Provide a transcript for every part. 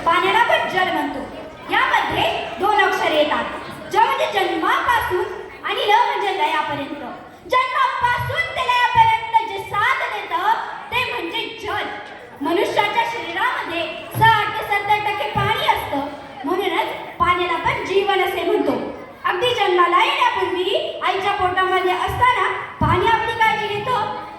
पाण्याला आपण जल म्हणतो. यामध्ये दोन अक्षर येतात. ज म्हणजे जन्मापासून आणि ल म्हणजे लयापर्यंत. जन्मापासून ते लयापर्यंत जे साथ देतं ते म्हणजे जल. मनुष्याच्या शरीरामध्ये 60 ते 70% पाणी असतं. म्हणूनच पाण्याला आपण जीवन असे म्हणतो. अगदी जन्माला येण्यापूर्वी आईच्या पोटामध्ये असताना पाणी आपली काळजी घेतो.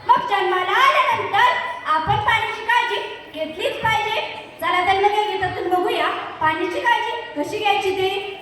मग जन्माला आल्यानंतर आपण पाण्याची काळजी घेतलीच पाहिजे. चला तर मग या गीतातून बघूया पाण्याची काळजी कशी घ्यायची ते.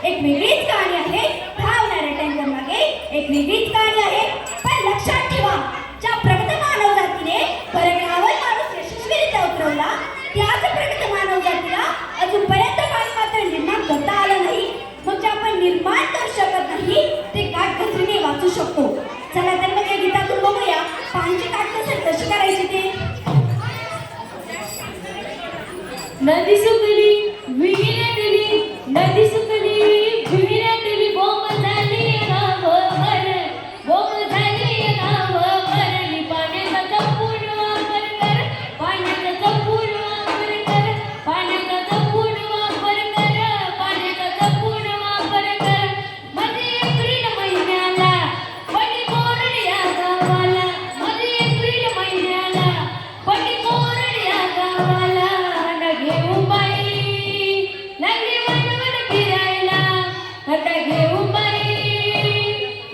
एक वेगळीच कहाणी आहे. निर्माण करू शकत नाही ते काटकसरीने वाचू शकतो. चला तर मग या गीतातून बघूया पाण्याची काटकसर कशी करायची ते. नदी सुकली विहिरातली, नदी सुकली विहिरातली, बोंब झाली गावभर, बोंब झाली गावभर. पाण्याचा जपून वापर कर, पाण्याचा जपून वापर कर, पाण्याचा जपून वापर कर, पाण्याचा जपून वापर कर. मध्ये एप्रिल महिन्याला पडी कोरड या गावाला, मध्ये एप्रिल महिन्याला पडी कोरड या गावाला. घेऊ बाई लागली वनवन फिरायला, आता घेऊ बाई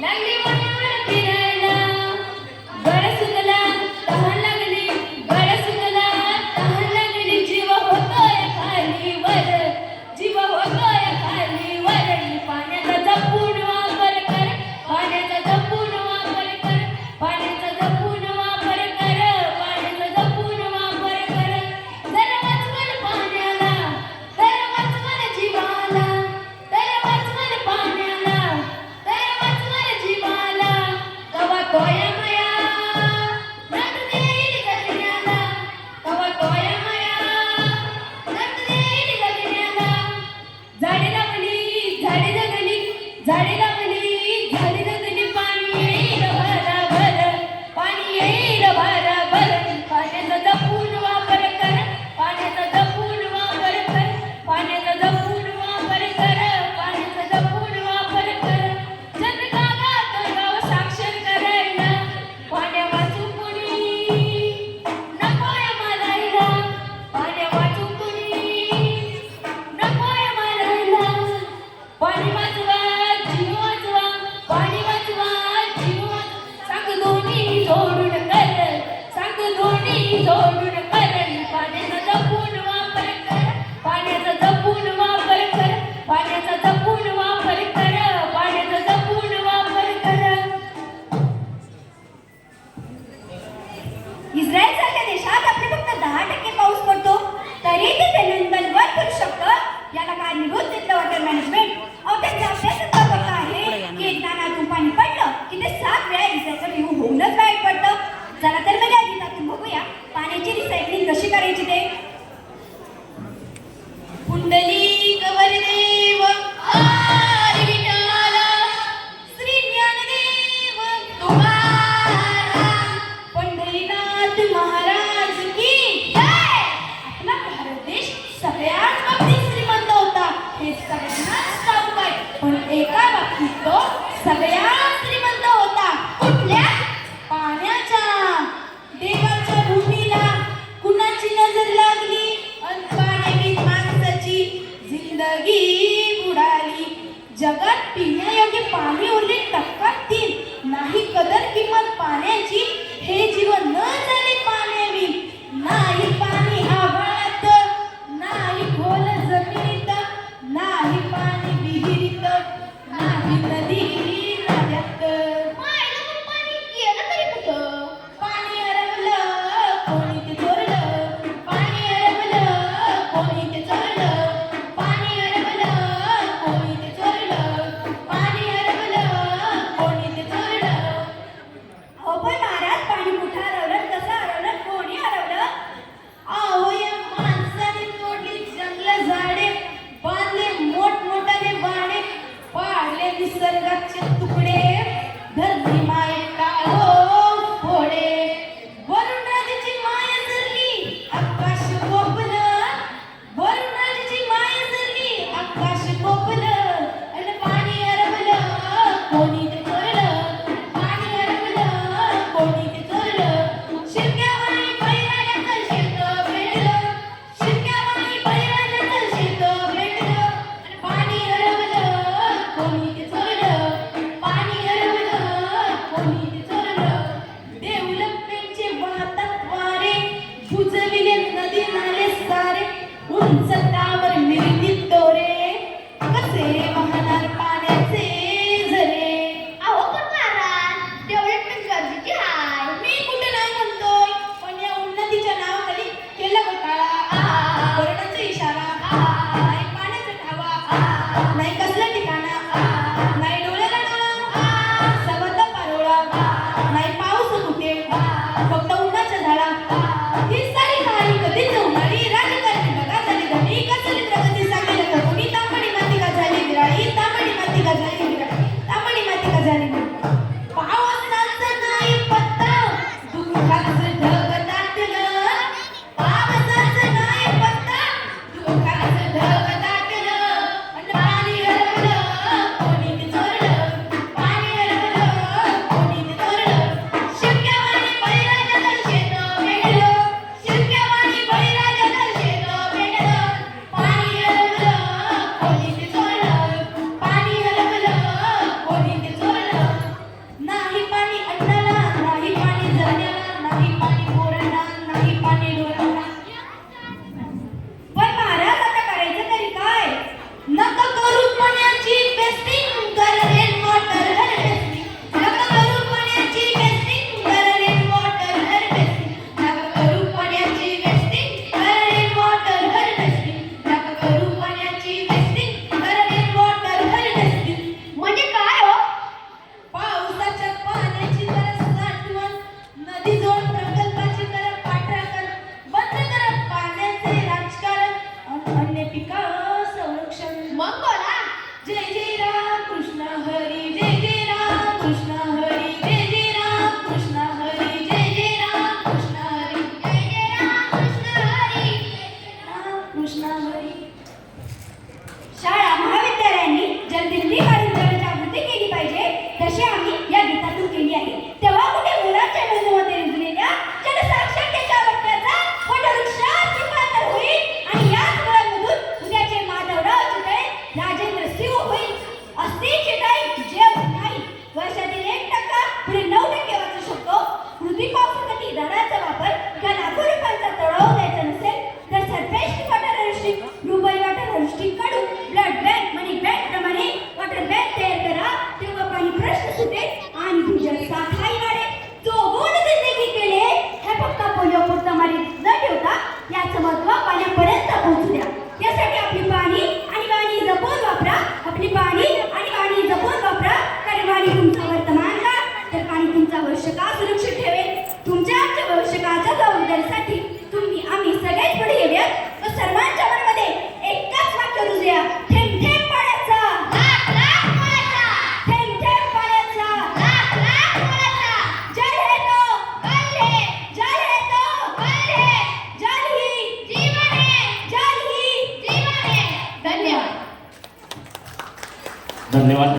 लागली वनवन फिरायला. गळ सुकला तहान लागली, गळ सुकला तहान लागली, जीव होतोय खालीवर, जीव होतोय खालीवर. पाण्याचा जपून वापर कर, पाण्याचा जपून वापर कर, पाण्याचा जपून वापर कर, पाण्याचा जपून वापर कर. जरा वाचवण पाण्याला, जरा वाचवण जीवाला, जरा वाचवण पाण्याला, जरा वाचवण जीवाला. कवा तोया माया नट देईल गगन्याला, कवा तोया माया नट देईल गगन्याला. झाडे लावली झाडे जगली, झाडे लावली झाडे जगली, पाणी येईल भराभर, पाणी येईल भराभर. पाण्याचा जपून वापर कर, पाण्याचा जपून वापर कर, पाण्याचा जपून वापर कर, पाण्याचा जपून वापर कर. चंद्रकागात गाव साक्षर करायला, पाण्या वाचू कुणी नकोय मारायला, पाण्या वाचू कुणी नकोय मारायला. पाणी वाचवा जीव वाचवा, पाणी वाचवा जीव वाचवा. सांग दोन्ही जोडून कर, सांग दोन्ही जोडून कर. पाण्याचा जपून वापर कर, पाण्याचा जपून वापर कर, पाण्याचा जपून वापर कर, पाण्याचा जपून वापर कर. इस्रायल सारख्या देशात आपले फक्त 10% पाऊस पडतो तरी ते नंदनवन करू शकतं. याला कारणीभूत तिथलं वॉटर मॅनेजमेंट. अहो त्यांच्या अभ्यासात दाखवलं आहे की एकदा नातून पाणी पडलं की ते 7 वेळा रिसायकल होऊनच बाहेर पडतं. चला तर मग या गीतातून बघूया पाण्याची रिसायकलिंग कशी करायची ते. पुंडलिक वरदेव हरी विठ्ठल, श्री ज्ञानदेव तुकाराम, पंढरीनाथ महाराज की जय. आपला भारत देश सगळ्याच बाबतीत श्रीमंत होता हे सगळ्यांनाच ठाऊक आहे, पण एका बाबतीत तो सगळ्यात श्रीमंत होता. कुठल्या? पाण्याच्या. देवाच्या भूमीला कुणाची नजर लागली अन पाण्याने माणसाची जिंदगी बुडाली. जगात पिण्यायोग्य पाणी उरले टक्क्यातील, नाही कदर किंमत पाण्याची, हे जीवन न झाले पाण्यावी. नाही पाणी आभाळात, नाही खोल जमिनीत, नाही पाणी विहिरीत, नाही नदी नाल्यात. पाणी गेलं तरी कुठं? पाणी हरवलं कोणी ते चोरलं, पाणी हरवलं कोणी ते चोरलं, पाणी हरवलं कोणी ते चोरलं, पाणी हरवलं कोणी ते चोरलं. अहो पण महाराज पाणी कुठं हरवलं, कसं हरवलं, कोणी हरवलं? अहो या माणसाने तोडली जंगल झाडे, बांधले मोठमोठाले वाडे, पाडले निसर्गाचे